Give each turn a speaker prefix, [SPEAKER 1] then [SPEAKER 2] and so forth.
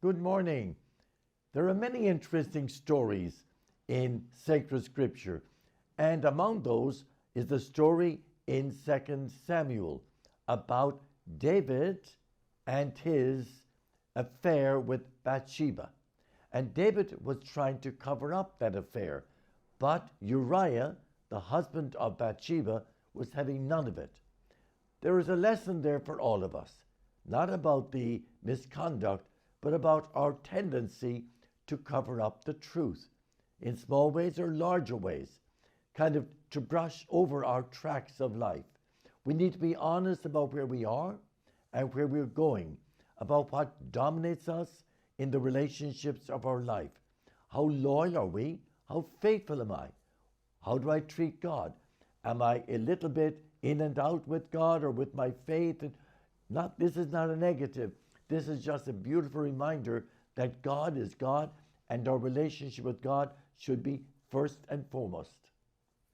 [SPEAKER 1] Good morning. There are many interesting stories in sacred scripture, and among those is the story in 2 Samuel about David and his affair with Bathsheba. And David was trying to cover up that affair, but Uriah, the husband of Bathsheba, was having none of it. There is a lesson there for all of us, not about the misconduct, but about our tendency to cover up the truth in small ways or larger ways, kind of to brush over our tracks of life. We need to be honest about where we are and where we're going, about what dominates us in the relationships of our life. How loyal are we? How faithful am I? How do I treat God? Am I a little bit in and out with God or with my faith? And this is not a negative. This is just a beautiful reminder that God is God and our relationship with God should be first and foremost.